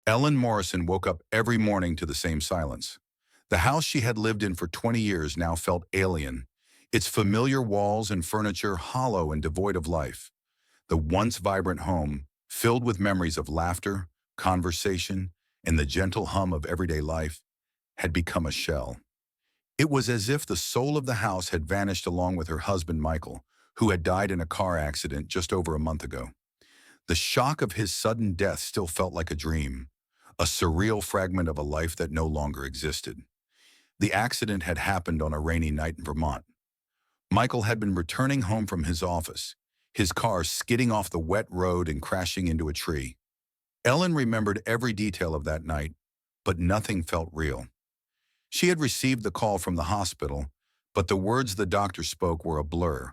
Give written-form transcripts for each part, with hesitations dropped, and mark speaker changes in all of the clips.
Speaker 1: Ellen Morrison woke up every morning to the same silence. The house she had lived in for 20 years now felt alien, its familiar walls and furniture hollow and devoid of life. The once vibrant home, filled with memories of laughter, conversation, and the gentle hum of everyday life, had become a shell. It was as if the soul of the house had vanished along with her husband Michael, who had died in a car accident just over a month ago. The shock of his sudden death still felt like a dream, a surreal fragment of a life that no longer existed. The accident had happened on a rainy night in Vermont. Michael had been returning home from his office, his car skidding off the wet road and crashing into a tree. Ellen remembered every detail of that night, but nothing felt real. She had received the call from the hospital, but the words the doctor spoke were a blur.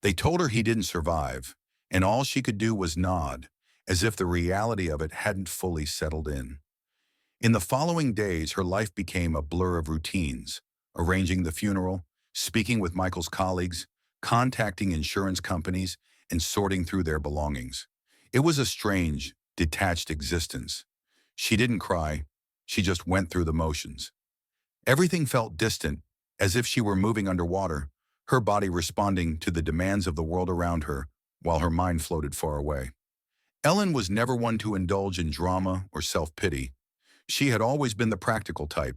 Speaker 1: They told her he didn't survive, and all she could do was nod, as if the reality of it hadn't fully settled in. In the following days, her life became a blur of routines, arranging the funeral, speaking with Michael's colleagues, contacting insurance companies, and sorting through their belongings. It was a strange, detached existence. She didn't cry, she just went through the motions. Everything felt distant, as if she were moving underwater, her body responding to the demands of the world around her, while her mind floated far away. Ellen was never one to indulge in drama or self-pity. She had always been the practical type,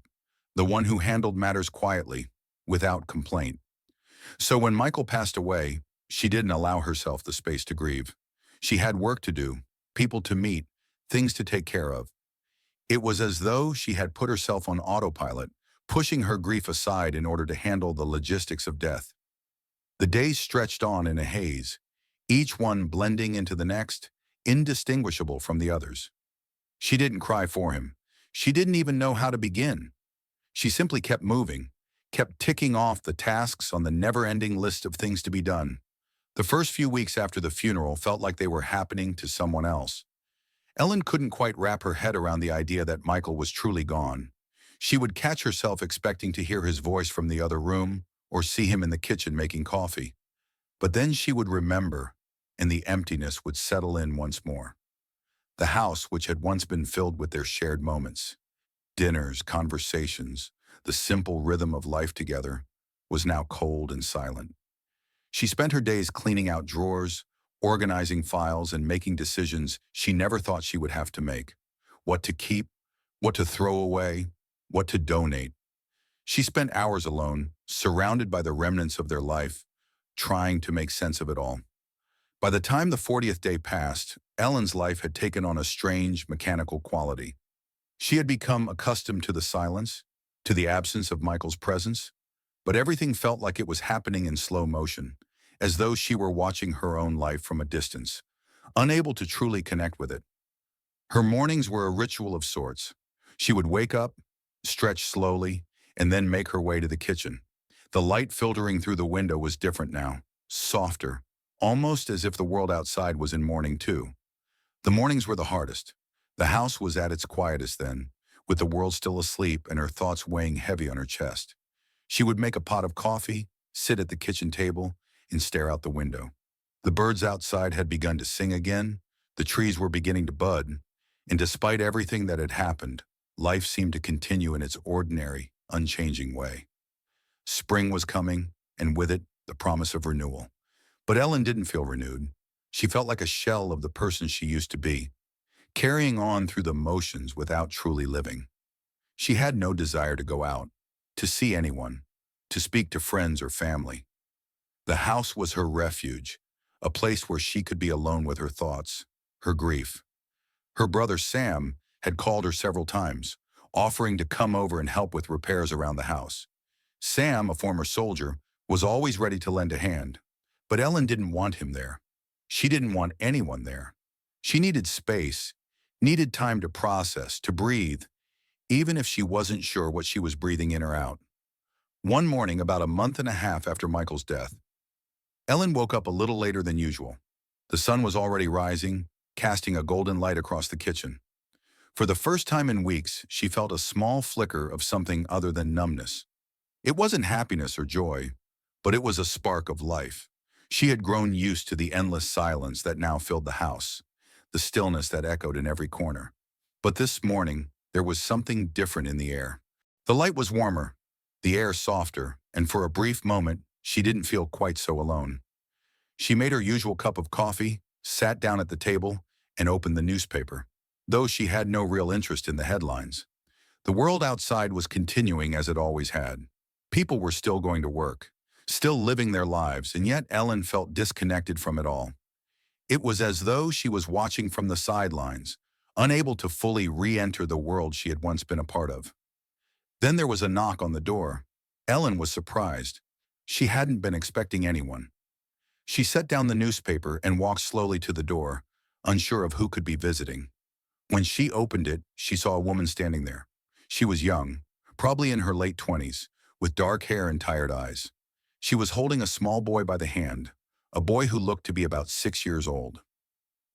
Speaker 1: the one who handled matters quietly, without complaint. So when Michael passed away, she didn't allow herself the space to grieve. She had work to do, people to meet, things to take care of. It was as though she had put herself on autopilot, pushing her grief aside in order to handle the logistics of death. The days stretched on in a haze, each one blending into the next, indistinguishable from the others. She didn't cry for him. She didn't even know how to begin. She simply kept moving, kept ticking off the tasks on the never-ending list of things to be done. The first few weeks after the funeral felt like they were happening to someone else. Ellen couldn't quite wrap her head around the idea that Michael was truly gone. She would catch herself expecting to hear his voice from the other room or see him in the kitchen making coffee. But then she would remember, and the emptiness would settle in once more. The house, which had once been filled with their shared moments, dinners, conversations, the simple rhythm of life together, was now cold and silent. She spent her days cleaning out drawers, organizing files, and making decisions she never thought she would have to make. What to keep, what to throw away, what to donate. She spent hours alone, surrounded by the remnants of their life, trying to make sense of it all. By the time the 40th day passed, Ellen's life had taken on a strange, mechanical quality. She had become accustomed to the silence, to the absence of Michael's presence, but everything felt like it was happening in slow motion, as though she were watching her own life from a distance, unable to truly connect with it. Her mornings were a ritual of sorts. She would wake up, stretch slowly, and then make her way to the kitchen. The light filtering through the window was different now, softer, almost as if the world outside was in mourning too. The mornings were the hardest. The house was at its quietest then, with the world still asleep and her thoughts weighing heavy on her chest. She would make a pot of coffee, sit at the kitchen table, and stare out the window. The birds outside had begun to sing again, the trees were beginning to bud, and despite everything that had happened, life seemed to continue in its ordinary, unchanging way. Spring was coming, and with it, the promise of renewal. But Ellen didn't feel renewed. She felt like a shell of the person she used to be, carrying on through the motions without truly living. She had no desire to go out, to see anyone, to speak to friends or family. The house was her refuge, a place where she could be alone with her thoughts, her grief. Her brother Sam had called her several times, offering to come over and help with repairs around the house. Sam, a former soldier, was always ready to lend a hand, but Ellen didn't want him there. She didn't want anyone there. She needed space, needed time to process, to breathe, even if she wasn't sure what she was breathing in or out. One morning, about a month and a half after Michael's death, Ellen woke up a little later than usual. The sun was already rising, casting a golden light across the kitchen. For the first time in weeks, she felt a small flicker of something other than numbness. It wasn't happiness or joy, but it was a spark of life. She had grown used to the endless silence that now filled the house, the stillness that echoed in every corner. But this morning, there was something different in the air. The light was warmer, the air softer, and for a brief moment, she didn't feel quite so alone. She made her usual cup of coffee, sat down at the table, and opened the newspaper. Though she had no real interest in the headlines, the world outside was continuing as it always had. People were still going to work, still living their lives, and yet Ellen felt disconnected from it all. It was as though she was watching from the sidelines, unable to fully re-enter the world she had once been a part of. Then there was a knock on the door. Ellen was surprised. She hadn't been expecting anyone. She set down the newspaper and walked slowly to the door, unsure of who could be visiting. When she opened it, she saw a woman standing there. She was young, probably in her late 20s, with dark hair and tired eyes. She was holding a small boy by the hand, a boy who looked to be about 6 years old.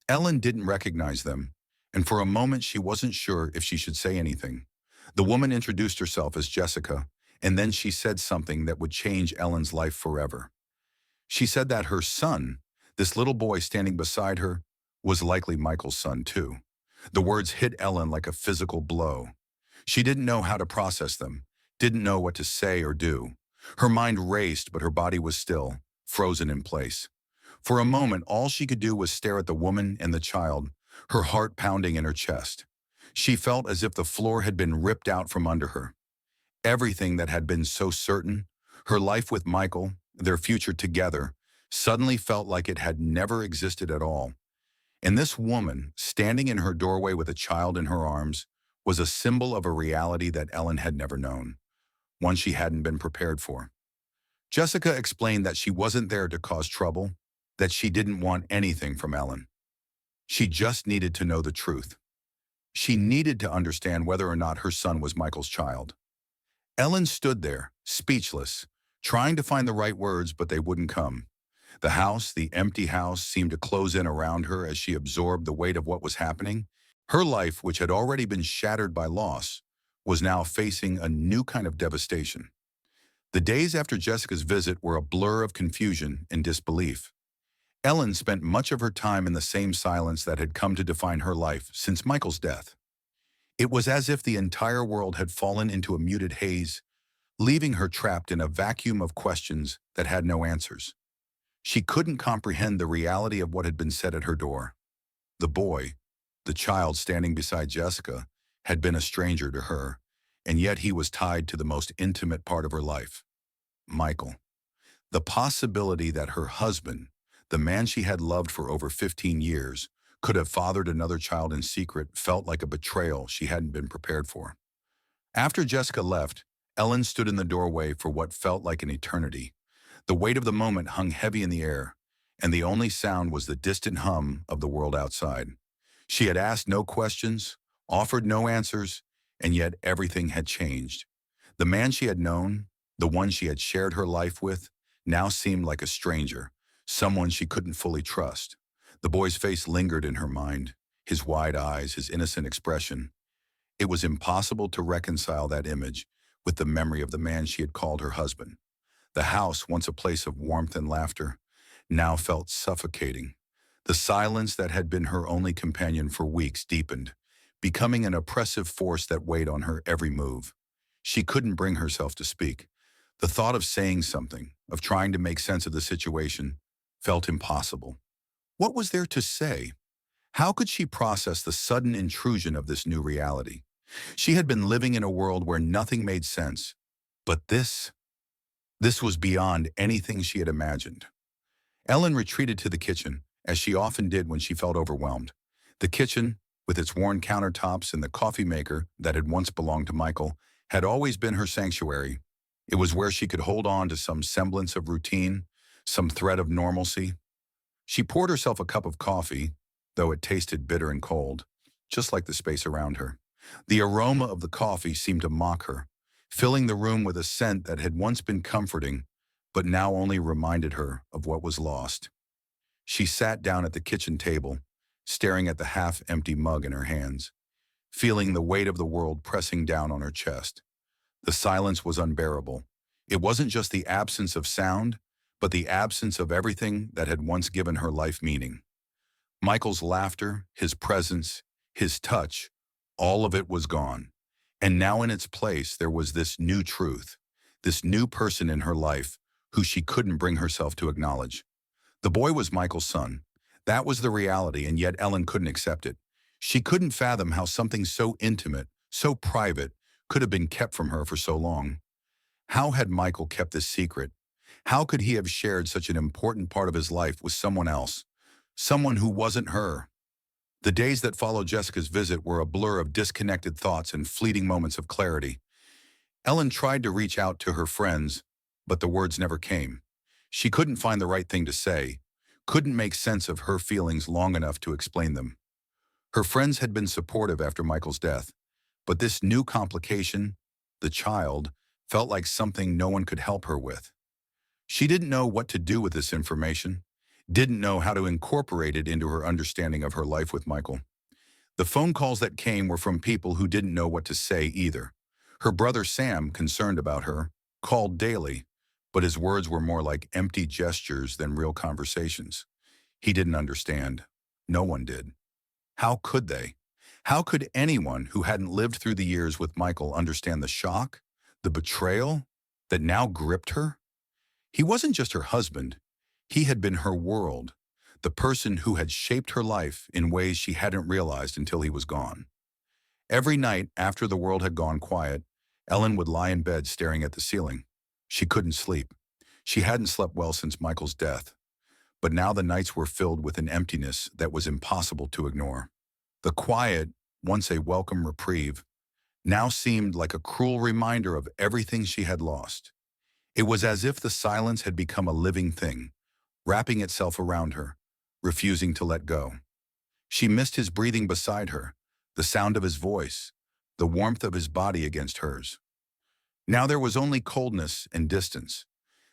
Speaker 1: Ellen didn't recognize them, and for a moment she wasn't sure if she should say anything. The woman introduced herself as Jessica, and then she said something that would change Ellen's life forever. She said that her son, this little boy standing beside her, was likely Michael's son too. The words hit Ellen like a physical blow. She didn't know how to process them, didn't know what to say or do. Her mind raced, but her body was still, frozen in place. For a moment, all she could do was stare at the woman and the child, her heart pounding in her chest. She felt as if the floor had been ripped out from under her. Everything that had been so certain, her life with Michael, their future together, suddenly felt like it had never existed at all. And this woman, standing in her doorway with a child in her arms, was a symbol of a reality that Ellen had never known, one she hadn't been prepared for. Jessica explained that she wasn't there to cause trouble, that she didn't want anything from Ellen. She just needed to know the truth. She needed to understand whether or not her son was Michael's child. Ellen stood there, speechless, trying to find the right words, but they wouldn't come. The empty house, seemed to close in around her as she absorbed the weight of what was happening. Her life, which had already been shattered by loss, was now facing a new kind of devastation. The days after Jessica's visit were a blur of confusion and disbelief. Ellen spent much of her time in the same silence that had come to define her life since Michael's death. It was as if the entire world had fallen into a muted haze, leaving her trapped in a vacuum of questions that had no answers. She couldn't comprehend the reality of what had been said at her door. The boy, the child standing beside Jessica, had been a stranger to her, and yet he was tied to the most intimate part of her life, Michael. The possibility that her husband, the man she had loved for over 15 years, could have fathered another child in secret felt like a betrayal she hadn't been prepared for. After Jessica left, Ellen stood in the doorway for what felt like an eternity. The weight of the moment hung heavy in the air, and the only sound was the distant hum of the world outside. She had asked no questions, offered no answers, and yet everything had changed. The man she had known, the one she had shared her life with, now seemed like a stranger, someone she couldn't fully trust. The boy's face lingered in her mind, his wide eyes, his innocent expression. It was impossible to reconcile that image with the memory of the man she had called her husband. The house, once a place of warmth and laughter, now felt suffocating. The silence that had been her only companion for weeks deepened, becoming an oppressive force that weighed on her every move. She couldn't bring herself to speak. The thought of saying something, of trying to make sense of the situation, felt impossible. What was there to say? How could she process the sudden intrusion of this new reality? She had been living in a world where nothing made sense, but this was beyond anything she had imagined. Ellen retreated to the kitchen, as she often did when she felt overwhelmed. The kitchen, with its worn countertops and the coffee maker that had once belonged to Michael, had always been her sanctuary. It was where she could hold on to some semblance of routine, some thread of normalcy. She poured herself a cup of coffee, though it tasted bitter and cold, just like the space around her. The aroma of the coffee seemed to mock her, filling the room with a scent that had once been comforting, but now only reminded her of what was lost. She sat down at the kitchen table, staring at the half-empty mug in her hands, feeling the weight of the world pressing down on her chest. The silence was unbearable. It wasn't just the absence of sound, but the absence of everything that had once given her life meaning. Michael's laughter, his presence, his touch, All of it was gone. And now in its place, there was this new truth, this new person in her life who she couldn't bring herself to acknowledge. The boy was Michael's son. That was the reality, and yet Ellen couldn't accept it. She couldn't fathom how something so intimate, so private, could have been kept from her for so long. How had Michael kept this secret? How could he have shared such an important part of his life with someone else? Someone who wasn't her? The days that followed Jessica's visit were a blur of disconnected thoughts and fleeting moments of clarity. Ellen tried to reach out to her friends, but the words never came. She couldn't find the right thing to say, couldn't make sense of her feelings long enough to explain them. Her friends had been supportive after Michael's death, but this new complication, the child, felt like something no one could help her with. She didn't know what to do with this information, didn't know how to incorporate it into her understanding of her life with Michael. The phone calls that came were from people who didn't know what to say either. Her brother Sam, concerned about her, called daily, but his words were more like empty gestures than real conversations. He didn't understand. No one did. How could they? How could anyone who hadn't lived through the years with Michael understand the shock, the betrayal that now gripped her? He wasn't just her husband. He had been her world, the person who had shaped her life in ways she hadn't realized until he was gone. Every night after the world had gone quiet, Ellen would lie in bed staring at the ceiling. She couldn't sleep. She hadn't slept well since Michael's death. But now the nights were filled with an emptiness that was impossible to ignore. The quiet, once a welcome reprieve, now seemed like a cruel reminder of everything she had lost. It was as if the silence had become a living thing, wrapping itself around her, refusing to let go. She missed his breathing beside her, the sound of his voice, the warmth of his body against hers. Now there was only coldness and distance.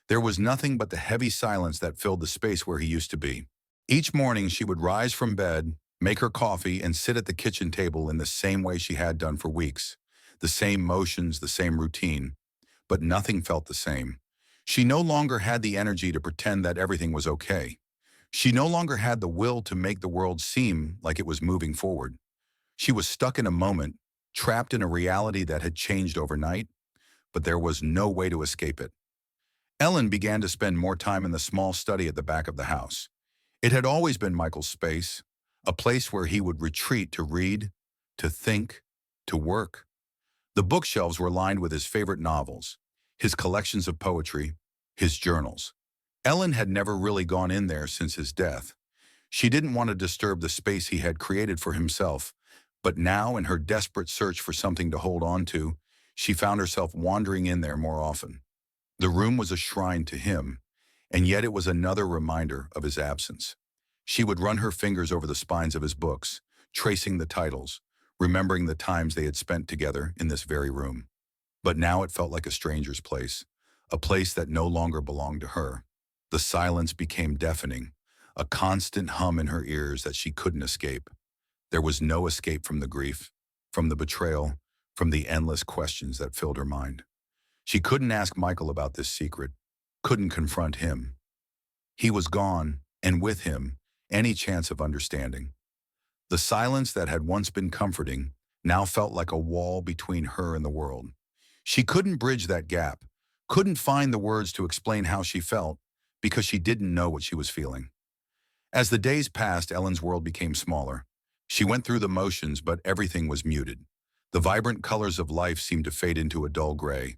Speaker 1: There was nothing but the heavy silence that filled the space where he used to be. Each morning she would rise from bed, make her coffee, and sit at the kitchen table in the same way she had done for weeks. The same motions, the same routine. But nothing felt the same. She no longer had the energy to pretend that everything was okay. She no longer had the will to make the world seem like it was moving forward. She was stuck in a moment, trapped in a reality that had changed overnight, but there was no way to escape it. Ellen began to spend more time in the small study at the back of the house. It had always been Michael's space, a place where he would retreat to read, to think, to work. The bookshelves were lined with his favorite novels, his collections of poetry, his journals. Ellen had never really gone in there since his death. She didn't want to disturb the space he had created for himself, but now, in her desperate search for something to hold on to, she found herself wandering in there more often. The room was a shrine to him, and yet it was another reminder of his absence. She would run her fingers over the spines of his books, tracing the titles, remembering the times they had spent together in this very room. But now it felt like a stranger's place, a place that no longer belonged to her. The silence became deafening, a constant hum in her ears that she couldn't escape. There was no escape from the grief, from the betrayal, from the endless questions that filled her mind. She couldn't ask Michael about this secret, couldn't confront him. He was gone, and with him, any chance of understanding. The silence that had once been comforting now felt like a wall between her and the world. She couldn't bridge that gap, couldn't find the words to explain how she felt, because she didn't know what she was feeling. As the days passed, Ellen's world became smaller. She went through the motions, but everything was muted. The vibrant colors of life seemed to fade into a dull gray.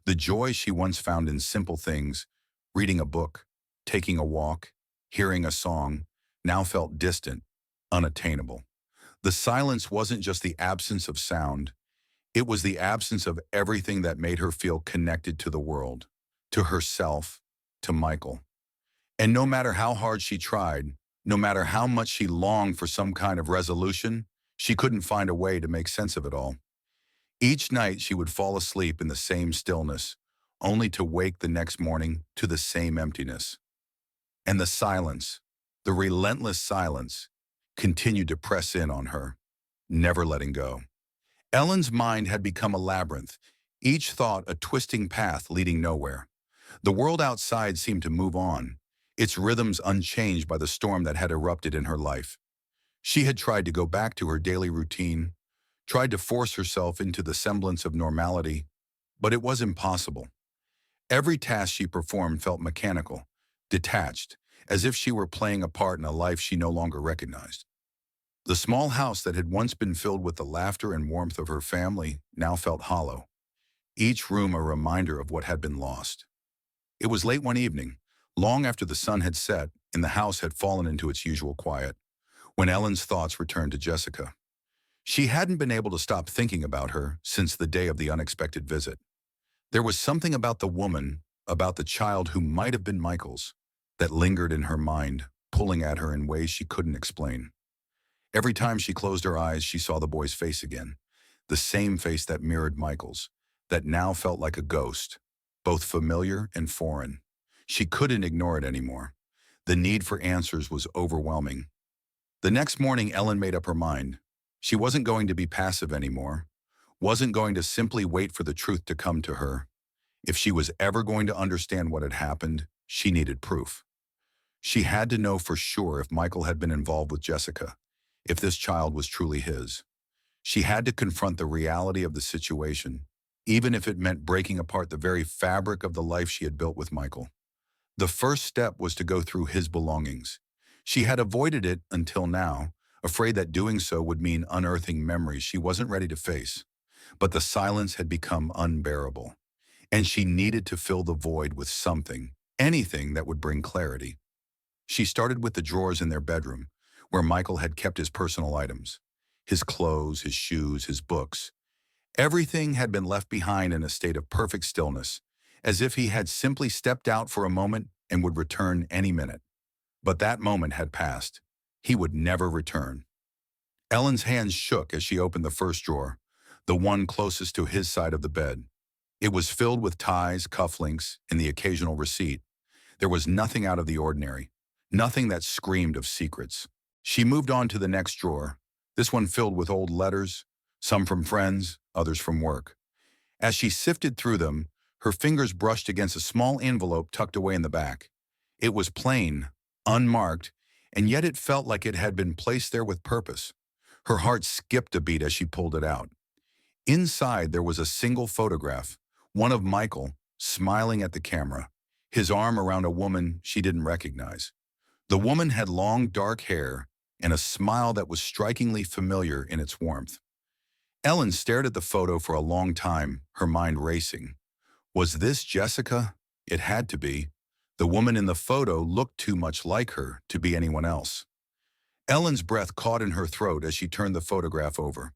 Speaker 1: The joy she once found in simple things, reading a book, taking a walk, hearing a song, now felt distant, unattainable. The silence wasn't just the absence of sound. It was the absence of everything that made her feel connected to the world, to herself, to Michael. And no matter how hard she tried, no matter how much she longed for some kind of resolution, she couldn't find a way to make sense of it all. Each night she would fall asleep in the same stillness, only to wake the next morning to the same emptiness. And the silence, the relentless silence, continued to press in on her, never letting go. Ellen's mind had become a labyrinth, each thought a twisting path leading nowhere. The world outside seemed to move on, its rhythms unchanged by the storm that had erupted in her life. She had tried to go back to her daily routine, tried to force herself into the semblance of normality, but it was impossible. Every task she performed felt mechanical, detached, as if she were playing a part in a life she no longer recognized. The small house that had once been filled with the laughter and warmth of her family now felt hollow, each room a reminder of what had been lost. It was late one evening, long after the sun had set and the house had fallen into its usual quiet, when Ellen's thoughts returned to Jessica. She hadn't been able to stop thinking about her since the day of the unexpected visit. There was something about the woman, about the child who might have been Michael's, that lingered in her mind, pulling at her in ways she couldn't explain. Every time she closed her eyes, she saw the boy's face again, the same face that mirrored Michael's, that now felt like a ghost, both familiar and foreign. She couldn't ignore it anymore. The need for answers was overwhelming. The next morning, Ellen made up her mind. She wasn't going to be passive anymore, wasn't going to simply wait for the truth to come to her. If she was ever going to understand what had happened, she needed proof. She had to know for sure if Michael had been involved with Jessica, if this child was truly his. She had to confront the reality of the situation, even if it meant breaking apart the very fabric of the life she had built with Michael. The first step was to go through his belongings. She had avoided it until now, afraid that doing so would mean unearthing memories she wasn't ready to face. But the silence had become unbearable, and she needed to fill the void with something, anything that would bring clarity. She started with the drawers in their bedroom, where Michael had kept his personal items, his clothes, his shoes, his books. Everything had been left behind in a state of perfect stillness, as if he had simply stepped out for a moment and would return any minute. But that moment had passed. He would never return. Ellen's hands shook as she opened the first drawer, the one closest to his side of the bed. It was filled with ties, cufflinks, and the occasional receipt. There was nothing out of the ordinary, nothing that screamed of secrets. She moved on to the next drawer, this one filled with old letters, some from friends, others from work. As she sifted through them, her fingers brushed against a small envelope tucked away in the back. It was plain, unmarked, and yet it felt like it had been placed there with purpose. Her heart skipped a beat as she pulled it out. Inside, there was a single photograph, one of Michael, smiling at the camera, his arm around a woman she didn't recognize. The woman had long, dark hair and a smile that was strikingly familiar in its warmth. Ellen stared at the photo for a long time, her mind racing. Was this Jessica? It had to be. The woman in the photo looked too much like her to be anyone else. Ellen's breath caught in her throat as she turned the photograph over.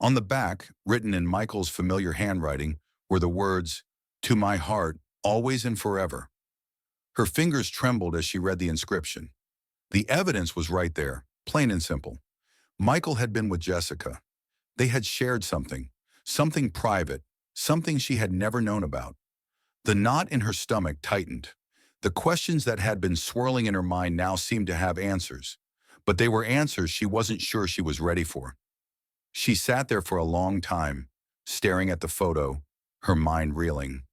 Speaker 1: On the back, written in Michael's familiar handwriting, were the words, "To my heart, always and forever." Her fingers trembled as she read the inscription. The evidence was right there, plain and simple. Michael had been with Jessica. They had shared something, something private, something she had never known about. The knot in her stomach tightened. The questions that had been swirling in her mind now seemed to have answers, but they were answers she wasn't sure she was ready for. She sat there for a long time, staring at the photo, her mind reeling.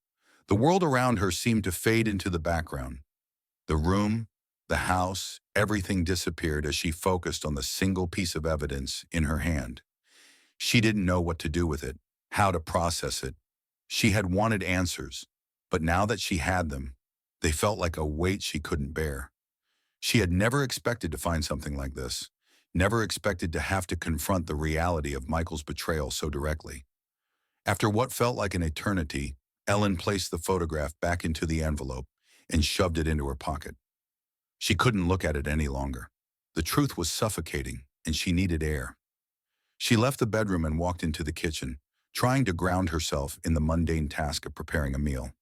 Speaker 1: The world around her seemed to fade into the background. The room, the house, everything disappeared as she focused on the single piece of evidence in her hand. She didn't know what to do with it, how to process it. She had wanted answers, but now that she had them, they felt like a weight she couldn't bear. She had never expected to find something like this, never expected to have to confront the reality of Michael's betrayal so directly. After what felt like an eternity, Ellen placed the photograph back into the envelope and shoved it into her pocket. She couldn't look at it any longer. The truth was suffocating, and she needed air. She left the bedroom and walked into the kitchen, trying to ground herself in the mundane task of preparing a meal.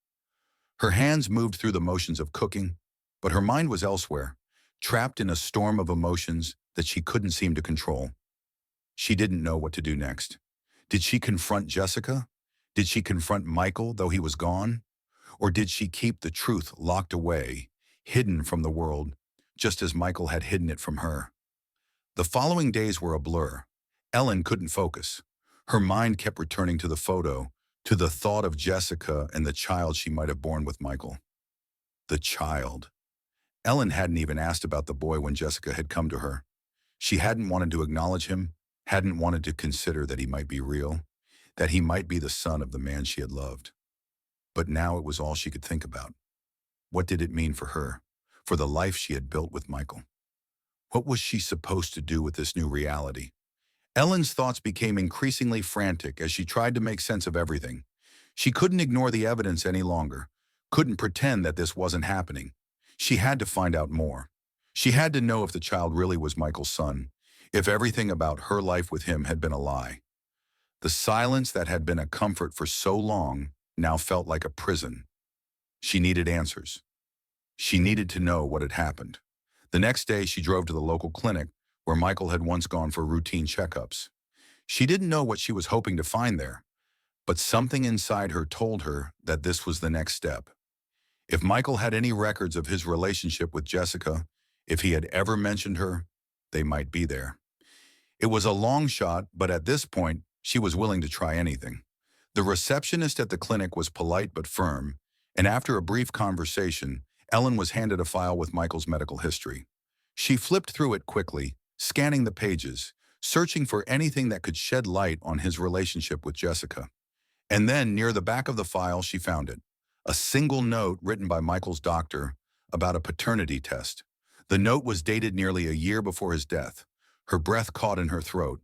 Speaker 1: Her hands moved through the motions of cooking, but her mind was elsewhere, trapped in a storm of emotions that she couldn't seem to control. She didn't know what to do next. Did she confront Jessica? Did she confront Michael, though he was gone? Or did she keep the truth locked away, hidden from the world, just as Michael had hidden it from her? The following days were a blur. Ellen couldn't focus. Her mind kept returning to the photo, to the thought of Jessica and the child she might have borne with Michael. The child. Ellen hadn't even asked about the boy when Jessica had come to her. She hadn't wanted to acknowledge him, hadn't wanted to consider that he might be real, that he might be the son of the man she had loved. But now it was all she could think about. What did it mean for her, for the life she had built with Michael? What was she supposed to do with this new reality? Ellen's thoughts became increasingly frantic as she tried to make sense of everything. She couldn't ignore the evidence any longer, couldn't pretend that this wasn't happening. She had to find out more. She had to know if the child really was Michael's son, if everything about her life with him had been a lie. The silence that had been a comfort for so long now felt like a prison. She needed answers. She needed to know what had happened. The next day, she drove to the local clinic where Michael had once gone for routine checkups. She didn't know what she was hoping to find there, but something inside her told her that this was the next step. If Michael had any records of his relationship with Jessica, if he had ever mentioned her, they might be there. It was a long shot, but at this point, she was willing to try anything. The receptionist at the clinic was polite but firm, and after a brief conversation, Ellen was handed a file with Michael's medical history. She flipped through it quickly, scanning the pages, searching for anything that could shed light on his relationship with Jessica. And then, near the back of the file, she found it. A single note written by Michael's doctor about a paternity test. The note was dated nearly a year before his death. Her breath caught in her throat.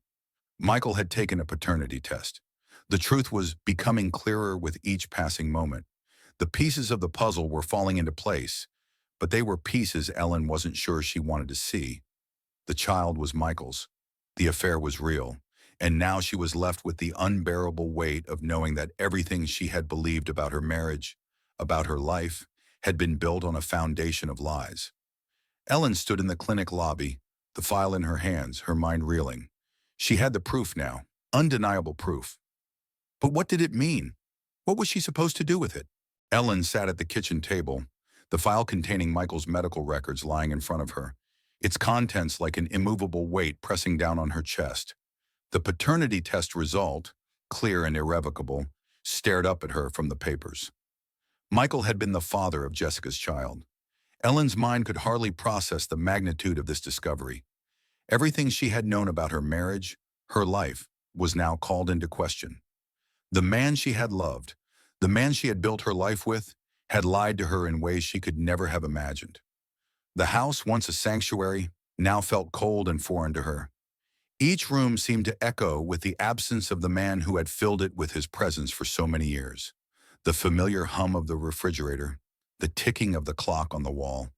Speaker 1: Michael had taken a paternity test. The truth was becoming clearer with each passing moment. The pieces of the puzzle were falling into place, but they were pieces Ellen wasn't sure she wanted to see. The child was Michael's. The affair was real, and now she was left with the unbearable weight of knowing that everything she had believed about her marriage, about her life, had been built on a foundation of lies. Ellen stood in the clinic lobby, the file in her hands, her mind reeling. She had the proof now, undeniable proof. But what did it mean? What was she supposed to do with it? Ellen sat at the kitchen table, the file containing Michael's medical records lying in front of her, its contents like an immovable weight pressing down on her chest. The paternity test result, clear and irrevocable, stared up at her from the papers. Michael had been the father of Jessica's child. Ellen's mind could hardly process the magnitude of this discovery. Everything she had known about her marriage, her life, was now called into question. The man she had loved, the man she had built her life with, had lied to her in ways she could never have imagined. The house, once a sanctuary, now felt cold and foreign to her. Each room seemed to echo with the absence of the man who had filled it with his presence for so many years. The familiar hum of the refrigerator, the ticking of the clock on the wall,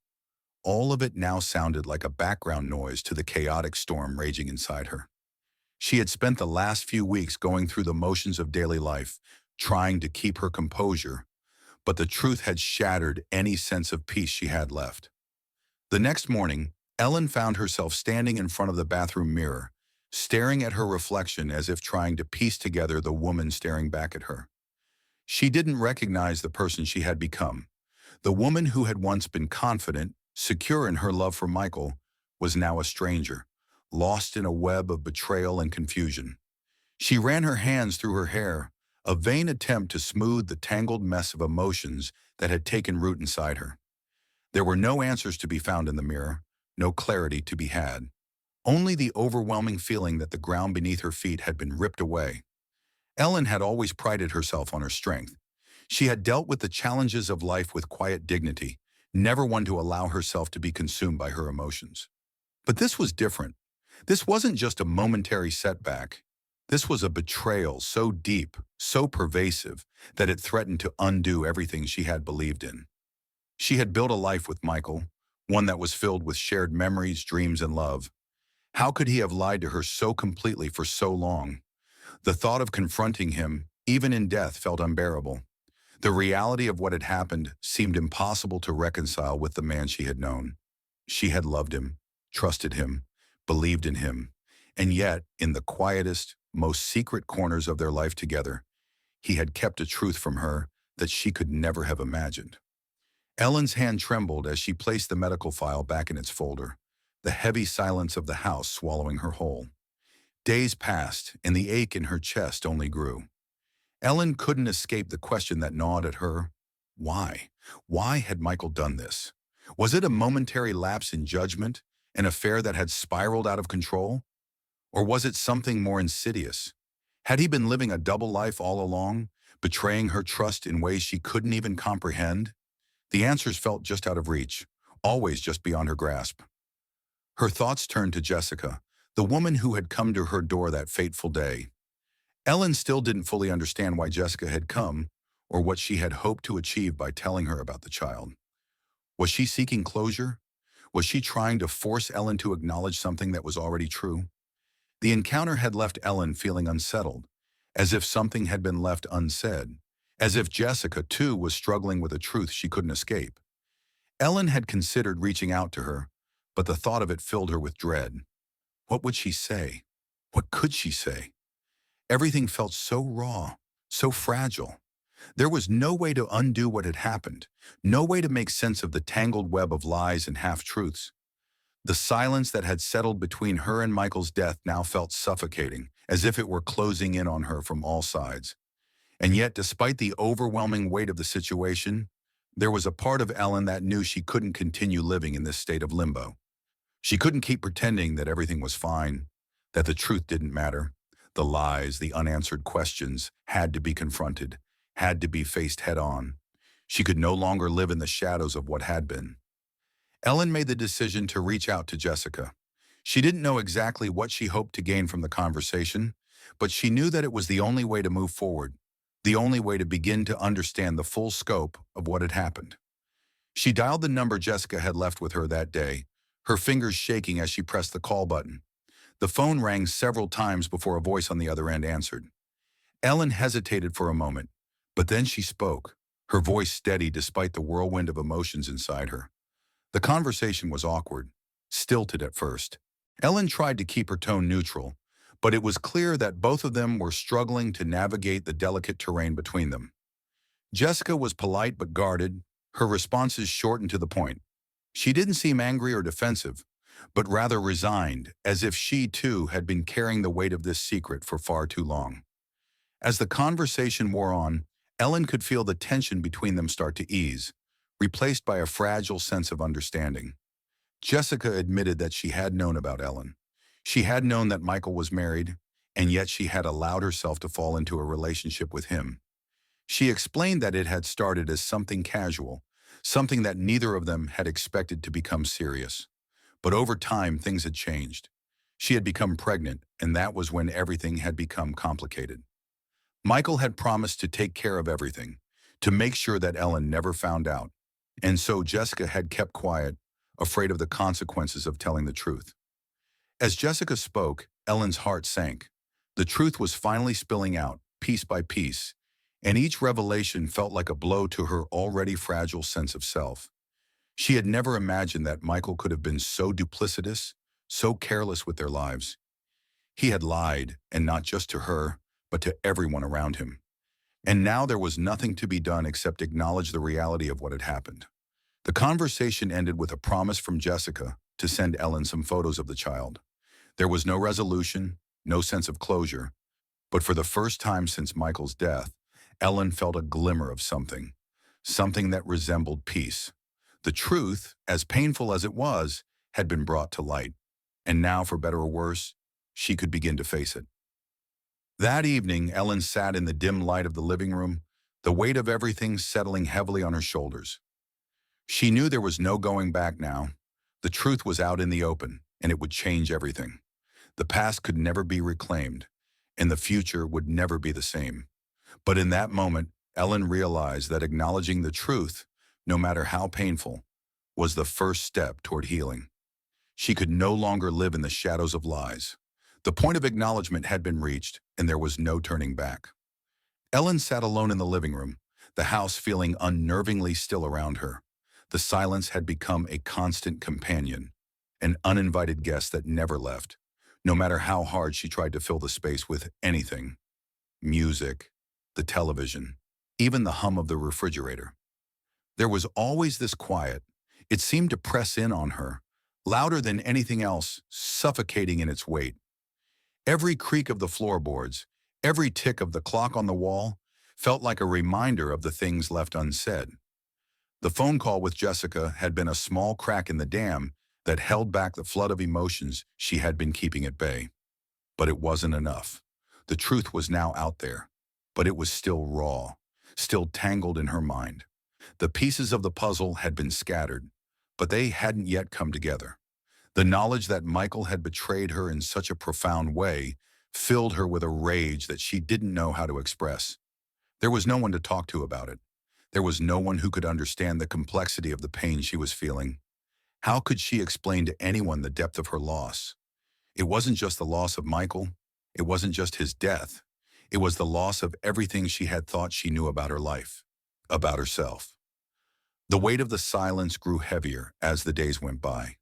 Speaker 1: all of it now sounded like a background noise to the chaotic storm raging inside her. She had spent the last few weeks going through the motions of daily life, trying to keep her composure, but the truth had shattered any sense of peace she had left. The next morning, Ellen found herself standing in front of the bathroom mirror, staring at her reflection as if trying to piece together the woman staring back at her. She didn't recognize the person she had become. The woman who had once been confident, secure in her love for Michael, was now a stranger, lost in a web of betrayal and confusion. She ran her hands through her hair, a vain attempt to smooth the tangled mess of emotions that had taken root inside her. There were no answers to be found in the mirror, no clarity to be had. Only the overwhelming feeling that the ground beneath her feet had been ripped away. Ellen had always prided herself on her strength. She had dealt with the challenges of life with quiet dignity, never one to allow herself to be consumed by her emotions. But this was different. This wasn't just a momentary setback. This was a betrayal so deep, so pervasive, that it threatened to undo everything she had believed in. She had built a life with Michael, one that was filled with shared memories, dreams, and love. How could he have lied to her so completely for so long? The thought of confronting him, even in death, felt unbearable. The reality of what had happened seemed impossible to reconcile with the man she had known. She had loved him, trusted him, believed in him, and yet, in the quietest, most secret corners of their life together, he had kept a truth from her that she could never have imagined. Ellen's hand trembled as she placed the medical file back in its folder, the heavy silence of the house swallowing her whole. Days passed, and the ache in her chest only grew. Ellen couldn't escape the question that gnawed at her. Why? Why had Michael done this? Was it a momentary lapse in judgment, an affair that had spiraled out of control? Or was it something more insidious? Had he been living a double life all along, betraying her trust in ways she couldn't even comprehend? The answers felt just out of reach, always just beyond her grasp. Her thoughts turned to Jessica, the woman who had come to her door that fateful day. Ellen still didn't fully understand why Jessica had come, or what she had hoped to achieve by telling her about the child. Was she seeking closure? Was she trying to force Ellen to acknowledge something that was already true? The encounter had left Ellen feeling unsettled, as if something had been left unsaid, as if Jessica, too, was struggling with a truth she couldn't escape. Ellen had considered reaching out to her, but the thought of it filled her with dread. What would she say? What could she say? Everything felt so raw, so fragile. There was no way to undo what had happened, no way to make sense of the tangled web of lies and half-truths. The silence that had settled between her and Michael's death now felt suffocating, as if it were closing in on her from all sides. And yet, despite the overwhelming weight of the situation, there was a part of Ellen that knew she couldn't continue living in this state of limbo. She couldn't keep pretending that everything was fine, that the truth didn't matter. The lies, the unanswered questions had to be confronted, had to be faced head-on. She could no longer live in the shadows of what had been. Ellen made the decision to reach out to Jessica. She didn't know exactly what she hoped to gain from the conversation, but she knew that it was the only way to move forward, the only way to begin to understand the full scope of what had happened. She dialed the number Jessica had left with her that day, her fingers shaking as she pressed the call button. The phone rang several times before a voice on the other end answered. Ellen hesitated for a moment, but then she spoke, her voice steady despite the whirlwind of emotions inside her. The conversation was awkward, stilted at first. Ellen tried to keep her tone neutral, but it was clear that both of them were struggling to navigate the delicate terrain between them. Jessica was polite but guarded, her responses short and to the point. She didn't seem angry or defensive, but rather resigned, as if she too had been carrying the weight of this secret for far too long. As the conversation wore on, Ellen could feel the tension between them start to ease, replaced by a fragile sense of understanding. Jessica admitted that she had known about Ellen. She had known that Michael was married, and yet she had allowed herself to fall into a relationship with him. She explained that it had started as something casual, something that neither of them had expected to become serious. But over time, things had changed. She had become pregnant, and that was when everything had become complicated. Michael had promised to take care of everything, to make sure that Ellen never found out. And so Jessica had kept quiet, afraid of the consequences of telling the truth. As Jessica spoke, Ellen's heart sank. The truth was finally spilling out, piece by piece, and each revelation felt like a blow to her already fragile sense of self. She had never imagined that Michael could have been so duplicitous, so careless with their lives. He had lied, and not just to her, but to everyone around him. And now there was nothing to be done except acknowledge the reality of what had happened. The conversation ended with a promise from Jessica to send Ellen some photos of the child. There was no resolution, no sense of closure, but for the first time since Michael's death, Ellen felt a glimmer of something, something that resembled peace. The truth, as painful as it was, had been brought to light, and now, for better or worse, she could begin to face it. That evening, Ellen sat in the dim light of the living room, the weight of everything settling heavily on her shoulders. She knew there was no going back now. The truth was out in the open, and it would change everything. The past could never be reclaimed, and the future would never be the same. But in that moment, Ellen realized that acknowledging the truth, no matter how painful, was the first step toward healing. She could no longer live in the shadows of lies. The point of acknowledgement had been reached, and there was no turning back. Ellen sat alone in the living room, the house feeling unnervingly still around her. The silence had become a constant companion, an uninvited guest that never left, no matter how hard she tried to fill the space with anything. Music, the television, even the hum of the refrigerator. There was always this quiet. It seemed to press in on her, louder than anything else, suffocating in its weight. Every creak of the floorboards, every tick of the clock on the wall, felt like a reminder of the things left unsaid. The phone call with Jessica had been a small crack in the dam that held back the flood of emotions she had been keeping at bay. But it wasn't enough. The truth was now out there, but it was still raw, still tangled in her mind. The pieces of the puzzle had been scattered, but they hadn't yet come together. The knowledge that Michael had betrayed her in such a profound way filled her with a rage that she didn't know how to express. There was no one to talk to about it. There was no one who could understand the complexity of the pain she was feeling. How could she explain to anyone the depth of her loss? It wasn't just the loss of Michael. It wasn't just his death. It was the loss of everything she had thought she knew about her life, about herself. The weight of the silence grew heavier as the days went by.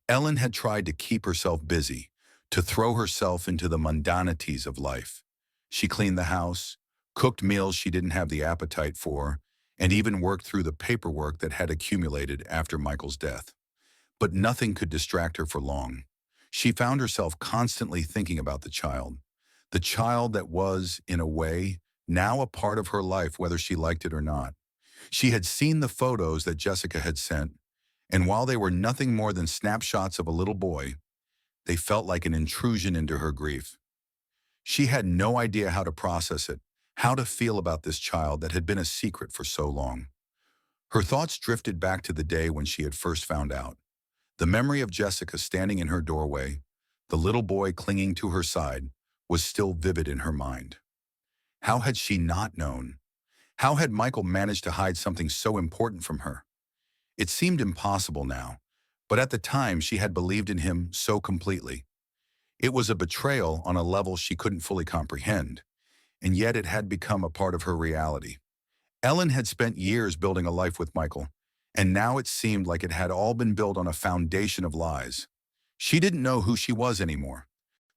Speaker 1: Ellen had tried to keep herself busy, to throw herself into the mundanities of life. She cleaned the house, cooked meals she didn't have the appetite for, and even worked through the paperwork that had accumulated after Michael's death. But nothing could distract her for long. She found herself constantly thinking about the child that was, in a way, now a part of her life whether she liked it or not. She had seen the photos that Jessica had sent, and while they were nothing more than snapshots of a little boy, they felt like an intrusion into her grief. She had no idea how to process it, how to feel about this child that had been a secret for so long. Her thoughts drifted back to the day when she had first found out. The memory of Jessica standing in her doorway, the little boy clinging to her side, was still vivid in her mind. How had she not known? How had Michael managed to hide something so important from her? It seemed impossible now, but at the time she had believed in him so completely. It was a betrayal on a level she couldn't fully comprehend, and yet it had become a part of her reality. Ellen had spent years building a life with Michael, and now it seemed like it had all been built on a foundation of lies. She didn't know who she was anymore.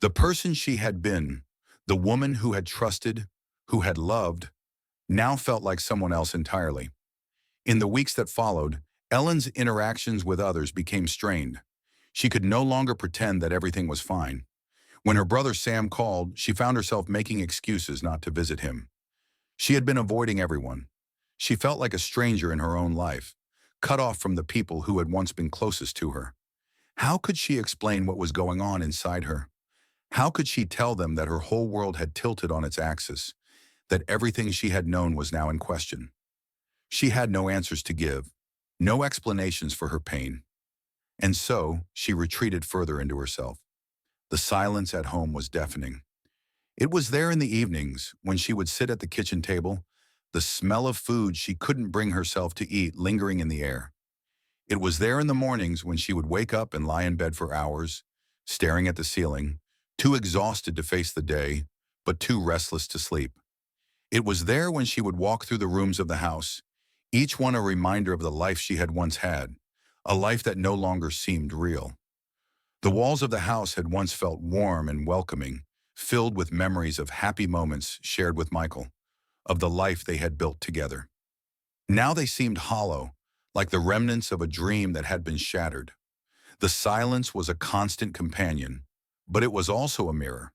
Speaker 1: The person she had been, the woman who had trusted, who had loved, now felt like someone else entirely. In the weeks that followed, Ellen's interactions with others became strained. She could no longer pretend that everything was fine. When her brother Sam called, she found herself making excuses not to visit him. She had been avoiding everyone. She felt like a stranger in her own life, cut off from the people who had once been closest to her. How could she explain what was going on inside her? How could she tell them that her whole world had tilted on its axis, that everything she had known was now in question? She had no answers to give, no explanations for her pain. And so, she retreated further into herself. The silence at home was deafening. It was there in the evenings, when she would sit at the kitchen table, the smell of food she couldn't bring herself to eat lingering in the air. It was there in the mornings when she would wake up and lie in bed for hours, staring at the ceiling, too exhausted to face the day, but too restless to sleep. It was there when she would walk through the rooms of the house, each one a reminder of the life she had once had, a life that no longer seemed real. The walls of the house had once felt warm and welcoming, filled with memories of happy moments shared with Michael, of the life they had built together. Now they seemed hollow, like the remnants of a dream that had been shattered. The silence was a constant companion, but it was also a mirror.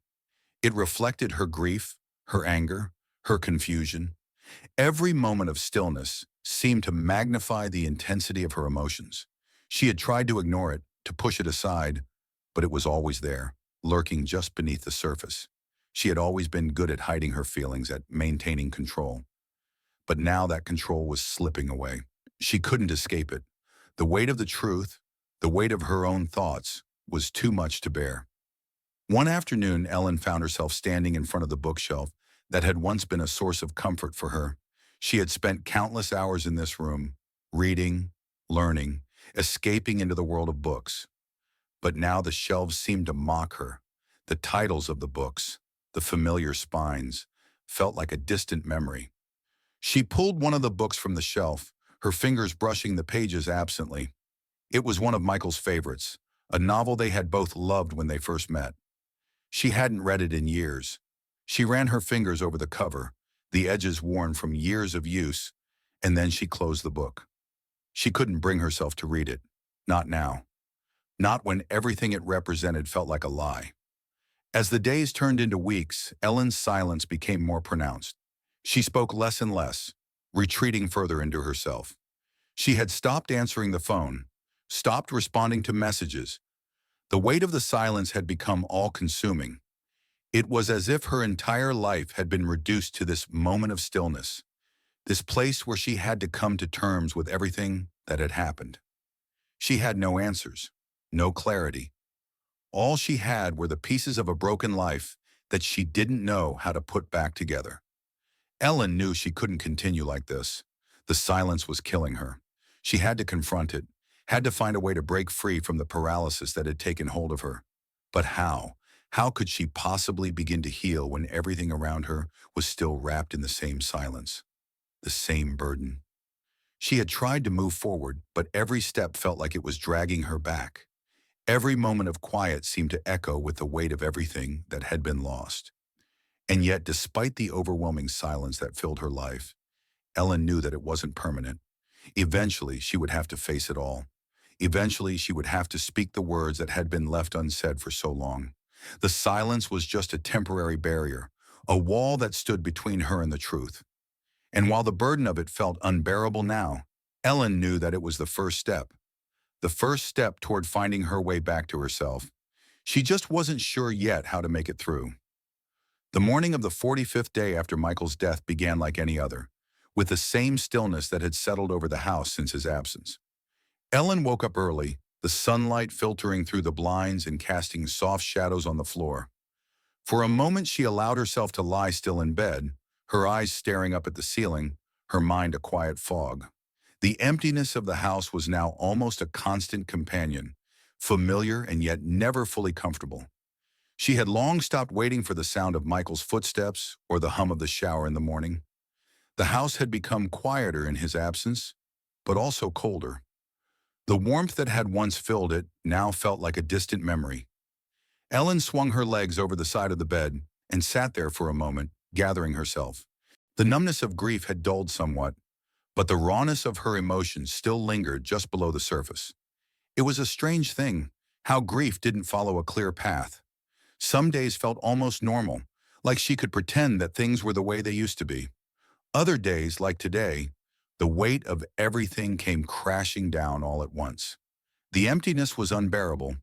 Speaker 1: It reflected her grief, her anger, her confusion. Every moment of stillness seemed to magnify the intensity of her emotions. She had tried to ignore it, to push it aside, but it was always there, lurking just beneath the surface. She had always been good at hiding her feelings, at maintaining control. But now that control was slipping away. She couldn't escape it. The weight of the truth, the weight of her own thoughts, was too much to bear. One afternoon, Ellen found herself standing in front of the bookshelf that had once been a source of comfort for her. She had spent countless hours in this room, reading, learning, escaping into the world of books. But now the shelves seemed to mock her. The titles of the books, the familiar spines, felt like a distant memory. She pulled one of the books from the shelf, her fingers brushing the pages absently. It was one of Michael's favorites, a novel they had both loved when they first met. She hadn't read it in years. She ran her fingers over the cover, the edges worn from years of use, and then she closed the book. She couldn't bring herself to read it. Not now. Not when everything it represented felt like a lie. As the days turned into weeks, Ellen's silence became more pronounced. She spoke less and less, retreating further into herself. She had stopped answering the phone, stopped responding to messages. The weight of the silence had become all-consuming. It was as if her entire life had been reduced to this moment of stillness, this place where she had to come to terms with everything that had happened. She had no answers, no clarity. All she had were the pieces of a broken life that she didn't know how to put back together. Ellen knew she couldn't continue like this. The silence was killing her. She had to confront it, had to find a way to break free from the paralysis that had taken hold of her. But how? How could she possibly begin to heal when everything around her was still wrapped in the same silence, the same burden? She had tried to move forward, but every step felt like it was dragging her back. Every moment of quiet seemed to echo with the weight of everything that had been lost. And yet, despite the overwhelming silence that filled her life, Ellen knew that it wasn't permanent. Eventually, she would have to face it all. Eventually, she would have to speak the words that had been left unsaid for so long. The silence was just a temporary barrier, a wall that stood between her and the truth. And while the burden of it felt unbearable now, Ellen knew that it was the first step toward finding her way back to herself. She just wasn't sure yet how to make it through. The morning of the 45th day after Michael's death began like any other, with the same stillness that had settled over the house since his absence. Ellen woke up early, the sunlight filtering through the blinds and casting soft shadows on the floor. For a moment she allowed herself to lie still in bed, her eyes staring up at the ceiling, her mind a quiet fog. The emptiness of the house was now almost a constant companion, familiar and yet never fully comfortable. She had long stopped waiting for the sound of Michael's footsteps or the hum of the shower in the morning. The house had become quieter in his absence, but also colder. The warmth that had once filled it now felt like a distant memory. Ellen swung her legs over the side of the bed and sat there for a moment, gathering herself. The numbness of grief had dulled somewhat, but the rawness of her emotions still lingered just below the surface. It was a strange thing, how grief didn't follow a clear path. Some days felt almost normal, like she could pretend that things were the way they used to be. Other days, like today, the weight of everything came crashing down all at once. The emptiness was unbearable,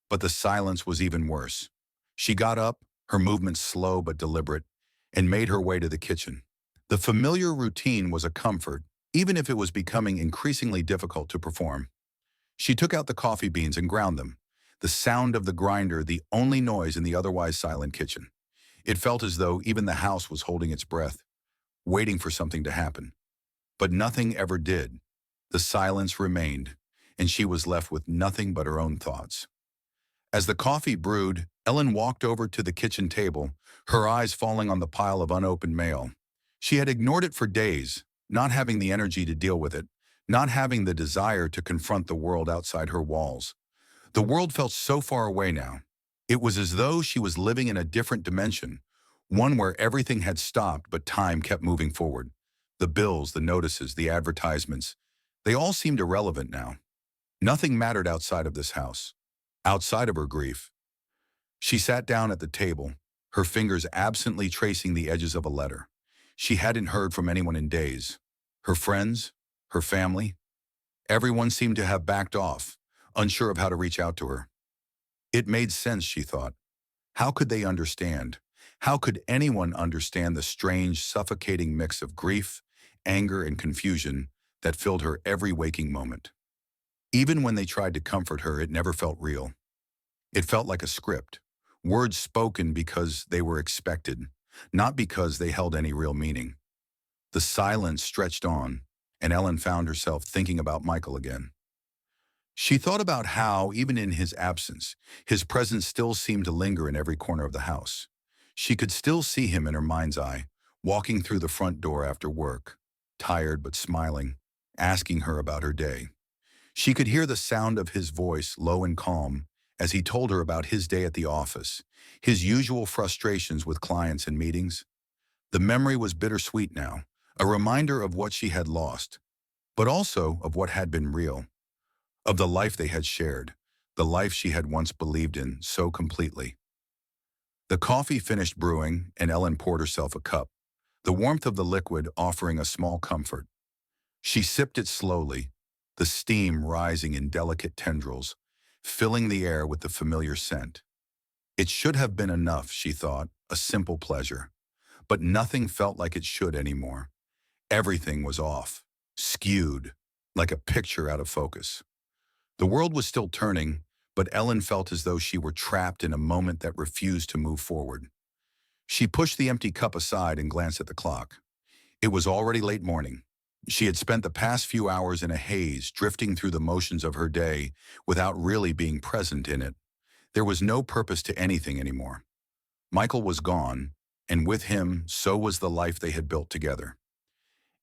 Speaker 1: but the silence was even worse. She got up, her movements slow but deliberate, and made her way to the kitchen. The familiar routine was a comfort, even if it was becoming increasingly difficult to perform. She took out the coffee beans and ground them, the sound of the grinder the only noise in the otherwise silent kitchen. It felt as though even the house was holding its breath, waiting for something to happen. But nothing ever did. The silence remained, and she was left with nothing but her own thoughts. As the coffee brewed, Ellen walked over to the kitchen table, her eyes falling on the pile of unopened mail. She had ignored it for days, not having the energy to deal with it, not having the desire to confront the world outside her walls. The world felt so far away now. It was as though she was living in a different dimension, one where everything had stopped but time kept moving forward. The bills, the notices, the advertisements, they all seemed irrelevant now. Nothing mattered outside of this house, outside of her grief. She sat down at the table, her fingers absently tracing the edges of a letter. She hadn't heard from anyone in days. Her friends, her family, everyone seemed to have backed off, unsure of how to reach out to her. It made sense, she thought. How could they understand? How could anyone understand the strange, suffocating mix of grief, anger, and confusion that filled her every waking moment? Even when they tried to comfort her, it never felt real. It felt like a script, words spoken because they were expected, not because they held any real meaning. The silence stretched on, and Ellen found herself thinking about Michael again. She thought about how, even in his absence, his presence still seemed to linger in every corner of the house. She could still see him in her mind's eye, walking through the front door after work, tired but smiling, asking her about her day. She could hear the sound of his voice, low and calm, as he told her about his day at the office, his usual frustrations with clients and meetings. The memory was bittersweet now, a reminder of what she had lost, but also of what had been real, of the life they had shared, the life she had once believed in so completely. The coffee finished brewing, and Ellen poured herself a cup, the warmth of the liquid offering a small comfort. She sipped it slowly, the steam rising in delicate tendrils, filling the air with the familiar scent. It should have been enough, she thought, a simple pleasure. But nothing felt like it should anymore. Everything was off, skewed, like a picture out of focus. The world was still turning, but Ellen felt as though she were trapped in a moment that refused to move forward. She pushed the empty cup aside and glanced at the clock. It was already late morning. She had spent the past few hours in a haze, drifting through the motions of her day without really being present in it. There was no purpose to anything anymore. Michael was gone, and with him, so was the life they had built together.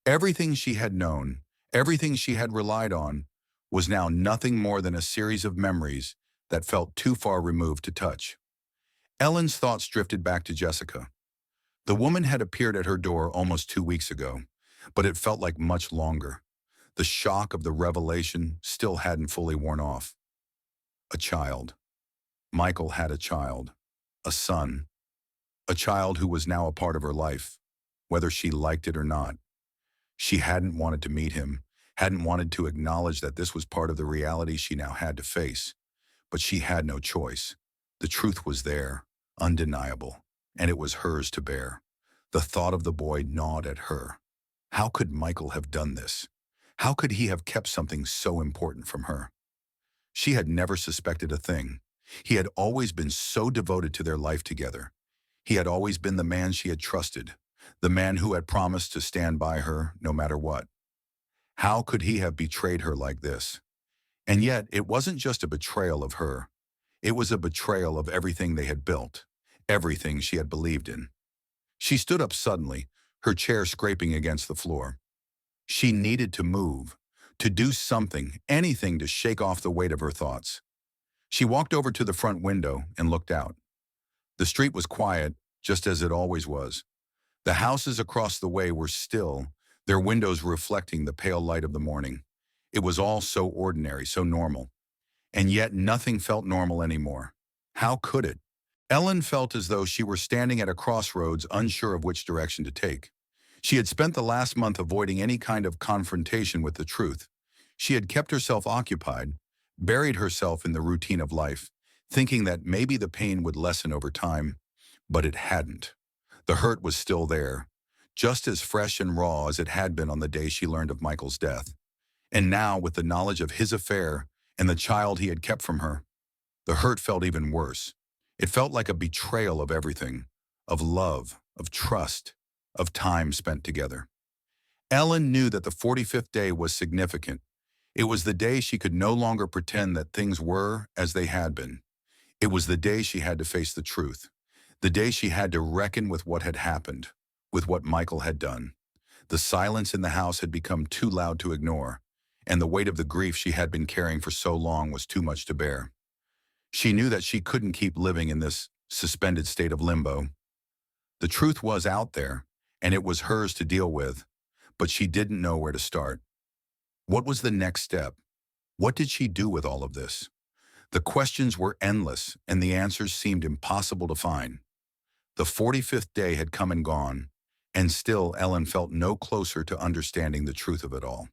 Speaker 1: Everything she had known, everything she had relied on, was now nothing more than a series of memories that felt too far removed to touch. Ellen's thoughts drifted back to Jessica. The woman had appeared at her door almost 2 weeks ago, but it felt like much longer. The shock of the revelation still hadn't fully worn off. A child. Michael had a child. A son. A child who was now a part of her life, whether she liked it or not. She hadn't wanted to meet him, hadn't wanted to acknowledge that this was part of the reality she now had to face. But she had no choice. The truth was there, undeniable, and it was hers to bear. The thought of the boy gnawed at her. How could Michael have done this? How could he have kept something so important from her? She had never suspected a thing. He had always been so devoted to their life together. He had always been the man she had trusted, the man who had promised to stand by her no matter what. How could he have betrayed her like this? And yet, it wasn't just a betrayal of her. It was a betrayal of everything they had built, everything she had believed in. She stood up suddenly, her chair scraping against the floor. She needed to move, to do something, anything to shake off the weight of her thoughts. She walked over to the front window and looked out. The street was quiet, just as it always was. The houses across the way were still, their windows reflecting the pale light of the morning. It was all so ordinary, so normal. And yet nothing felt normal anymore. How could it? Ellen felt as though she were standing at a crossroads, unsure of which direction to take. She had spent the last month avoiding any kind of confrontation with the truth. She had kept herself occupied, buried herself in the routine of life, thinking that maybe the pain would lessen over time, but it hadn't. The hurt was still there, just as fresh and raw as it had been on the day she learned of Michael's death. And now, with the knowledge of his affair and the child he had kept from her, the hurt felt even worse. It felt like a betrayal of everything, of love, of trust, of time spent together. Ellen knew that the 45th day was significant. It was the day she could no longer pretend that things were as they had been. It was the day she had to face the truth, the day she had to reckon with what had happened, with what Michael had done. The silence in the house had become too loud to ignore, and the weight of the grief she had been carrying for so long was too much to bear. She knew that she couldn't keep living in this suspended state of limbo. The truth was out there, and it was hers to deal with, but she didn't know where to start. What was the next step? What did she do with all of this? The questions were endless, and the answers seemed impossible to find. The 45th day had come and gone, and still Ellen felt no closer to understanding the truth of it all.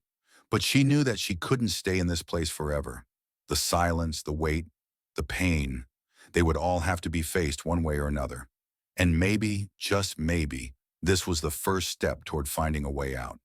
Speaker 1: But she knew that she couldn't stay in this place forever. The silence, the weight, the pain, they would all have to be faced one way or another. And maybe, just maybe, this was the first step toward finding a way out.